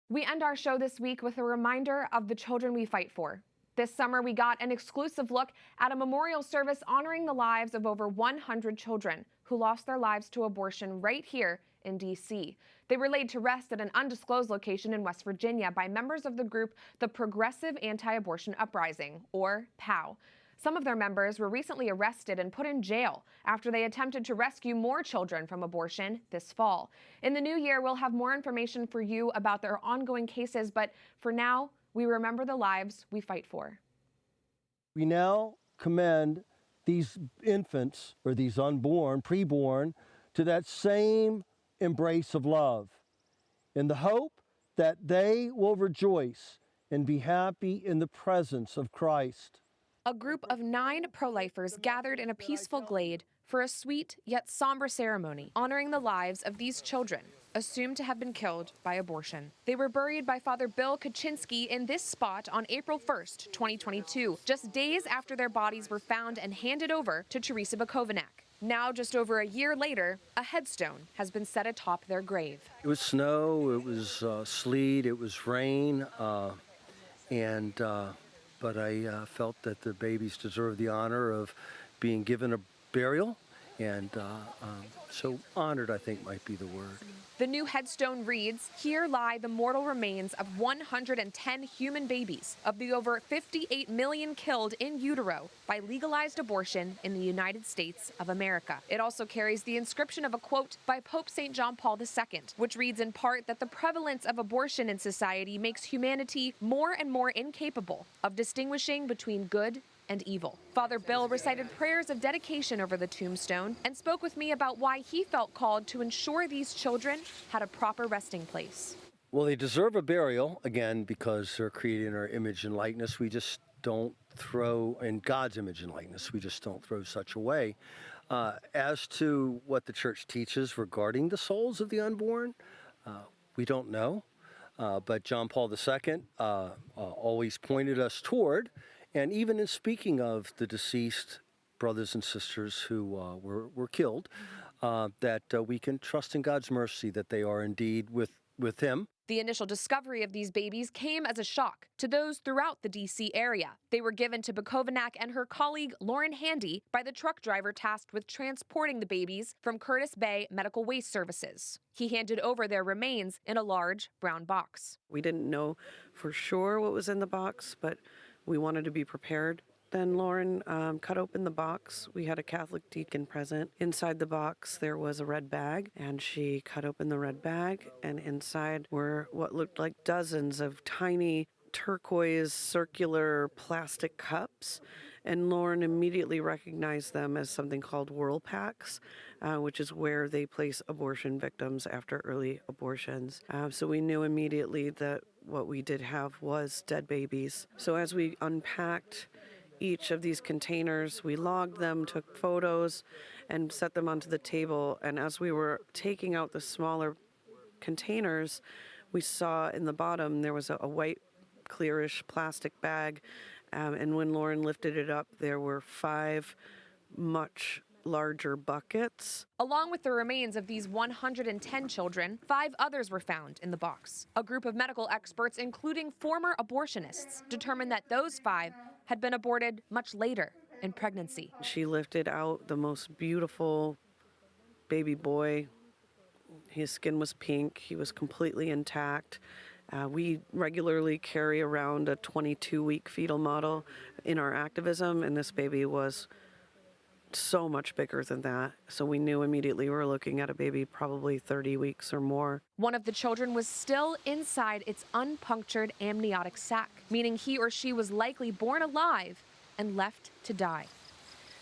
We end our show this week with a reminder of the children we fight for. This summer, we got an exclusive look at a memorial service honoring the lives of over 100 children who lost their lives to abortion right here in D.C. They were laid to rest at an undisclosed location in West Virginia by members of the group the Progressive Anti-Abortion Uprising, or POW. Some of their members were recently arrested and put in jail after they attempted to rescue more children from abortion this fall. In the new year, we'll have more information for you about their ongoing cases, but for now, we remember the lives we fight for. We now commend these infants, or these unborn, preborn, to that same embrace of love, in the hope that they will rejoice and be happy in the presence of Christ. A group of 9 pro-lifers gathered in a peaceful glade for a sweet yet somber ceremony honoring the lives of these children, assumed to have been killed by abortion. They were buried by Father Bill Kaczynski in this spot on April 1st, 2022, just days after their bodies were found and handed over to Teresa Bukovac. Now, just over a year later, a headstone has been set atop their grave. It was snow, it was sleet, it was rain, but I felt that the babies deserved the honor of being given a burial, and so honored, I think, might be the word. The new headstone reads, "Here lie the mortal remains of 110 human babies of the over 58 million killed in utero by legalized abortion in the United States of America." It also carries the inscription of a quote by Pope St. John Paul II, which reads in part that the prevalence of abortion in society makes humanity more and more incapable of distinguishing between good and evil. Father Bill recited prayers of dedication over the tombstone and spoke with me about why he felt called to ensure these children had a proper resting place. Well, they deserve a burial, again, because they're created in our image and likeness. We just don't throw, in God's image and likeness, we just don't throw such away. As to what the church teaches regarding the souls of the unborn, we don't know. But John Paul II always pointed us toward, and even in speaking of the deceased brothers and sisters who were killed, that we can trust in God's mercy that they are indeed with him. The initial discovery of these babies came as a shock to those throughout the D.C. area. They were given to Bukovac and her colleague Lauren Handy by the truck driver tasked with transporting the babies from Curtis Bay Medical Waste Services. He handed over their remains in a large brown box. We didn't know for sure what was in the box, but we wanted to be prepared. Then Lauren cut open the box. We had a Catholic deacon present. Inside the box, there was a red bag, and she cut open the red bag, and inside were what looked like dozens of tiny turquoise circular plastic cups. And Lauren immediately recognized them as something called whirl packs, which is where they place abortion victims after early abortions. So we knew immediately that what we did have was dead babies. So as we unpacked each of these containers, we logged them, took photos, and set them onto the table. And as we were taking out the smaller containers, we saw in the bottom there was a white, clearish plastic bag. And when Lauren lifted it up, there were 5 much larger buckets. Along with the remains of these 110 children, 5 others were found in the box. A group of medical experts, including former abortionists, determined that those 5 had been aborted much later in pregnancy. She lifted out the most beautiful baby boy. His skin was pink. He was completely intact. We regularly carry around a 22-week fetal model in our activism, and this baby was so much bigger than that. So we knew immediately we were looking at a baby probably 30 weeks or more. One of the children was still inside its unpunctured amniotic sac, meaning he or she was likely born alive and left to die.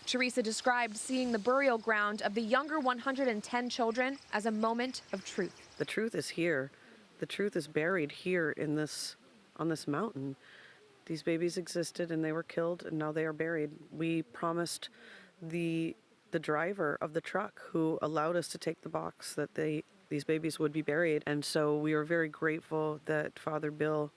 Teresa described seeing the burial ground of the younger 110 children as a moment of truth. The truth is here. The truth is buried here on this mountain. These babies existed and they were killed, and now they are buried. We promised the driver of the truck who allowed us to take the box that these babies would be buried. And so we are very grateful that Father Bill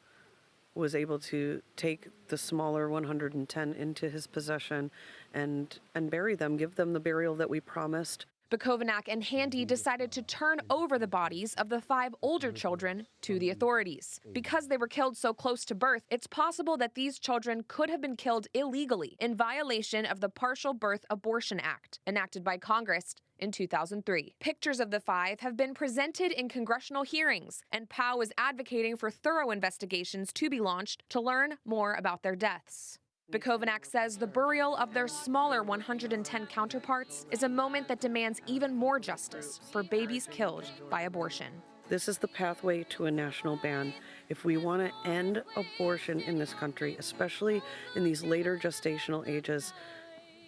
was able to take the smaller 110 into his possession and bury them, give them the burial that we promised. Bukovac and Handy decided to turn over the bodies of the 5 older children to the authorities. Because they were killed so close to birth, it's possible that these children could have been killed illegally in violation of the Partial Birth Abortion Act, enacted by Congress in 2003. Pictures of the 5 have been presented in congressional hearings, and POW is advocating for thorough investigations to be launched to learn more about their deaths. Bukovac says the burial of their smaller 110 counterparts is a moment that demands even more justice for babies killed by abortion. This is the pathway to a national ban. If we want to end abortion in this country, especially in these later gestational ages,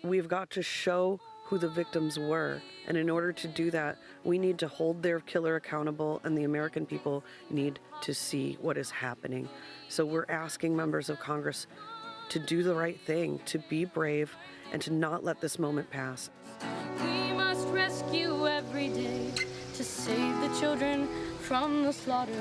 we've got to show who the victims were. And in order to do that, we need to hold their killer accountable, and the American people need to see what is happening. So we're asking members of Congress to do the right thing, to be brave, and to not let this moment pass. We must rescue every day to save the children from the slaughter.